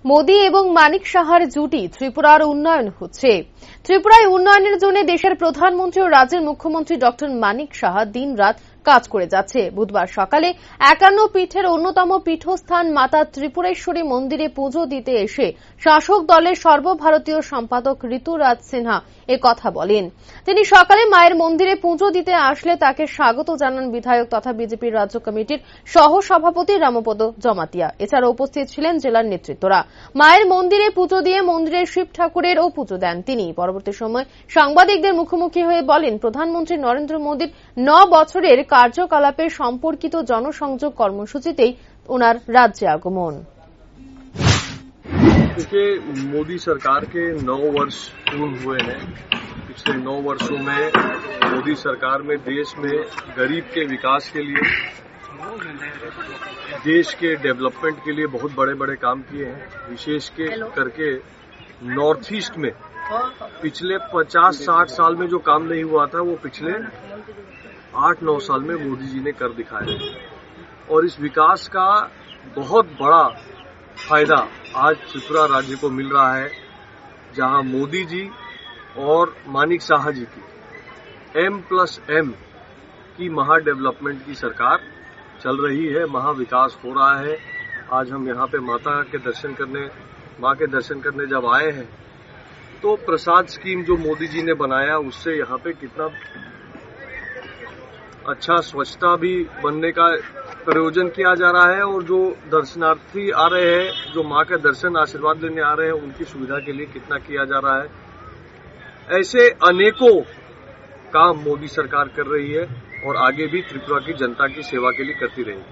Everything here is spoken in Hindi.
মোদি এবং মানিক সাহার জুটি ত্রিপুরার উন্নয়ন হচ্ছে। ত্রিপুরায় উন্নয়নের জন্য দেশের প্রধানমন্ত্রী ও রাজ্যের মুখ্যমন্ত্রী ডক্টর মানিক সাহা দিনরাত কাজ করে যাচ্ছে। বুধবার সকালে 51 পীঠের অন্যতম পীঠস্থান মাতা ত্রিপুরেশ্বরী মন্দিরে পুজো দিতে এসে শাসক দলের সর্বভারতীয় সম্পাদক ঋতুরাজ সিনহা কথা বলেন। তিনি সকালে মায়ের মন্দিরে পুজো দিতে আসলে তাকে স্বাগত জানান বিধায়ক তথা বিজেপির রাজ্য কমিটির সহ সভাপতি রামপদ জমাতিয়া। এছাড়া উপস্থিত ছিলেন জেলার নেতৃত্বরা। মায়ের মন্দিরে পুজো দিয়ে মন্দিরের শিব ঠাকুরেরও পুজো দেন তিনি। পরবর্তী সময় সাংবাদিকদের মুখোমুখি হয়ে বলেন, প্রধানমন্ত্রী নরেন্দ্র মোদীর 9 বছরের কার্যকলাপে সম্পর্কিত জনসংযোগ কর্মসূচিতেই ওনার রাজ্যে আগমন। देखिए, मोदी सरकार के 9 वर्ष पूर्ण हुए हैं। पिछले 9 वर्षों में मोदी सरकार में देश में गरीब के विकास के लिए, देश के डेवलपमेंट के लिए बहुत बड़े बड़े काम किए हैं। विशेष करके नॉर्थ ईस्ट में पिछले 50-60 साल में जो काम नहीं हुआ था वो पिछले 8-9 साल में मोदी जी ने कर दिखाया। और इस विकास का बहुत बड़ा फायदा आज त्रिपुरा राज्य को मिल रहा है, जहां मोदी जी और मानिक साहा जी की M+M की महा डेवलपमेंट की सरकार चल रही है, महा विकास हो रहा है। आज हम यहाँ पे माँ के दर्शन करने जब आए हैं तो प्रसाद स्कीम जो मोदी जी ने बनाया उससे यहाँ पे कितना अच्छा स्वच्छता भी बनने का प्रयोजन किया जा रहा है, और जो दर्शनार्थी आ रहे हैं, जो मां के दर्शन आशीर्वाद लेने आ रहे हैं, उनकी सुविधा के लिए कितना किया जा रहा है। ऐसे अनेकों काम मोदी सरकार कर रही है और आगे भी त्रिपुरा की जनता की सेवा के लिए करती रहेगी।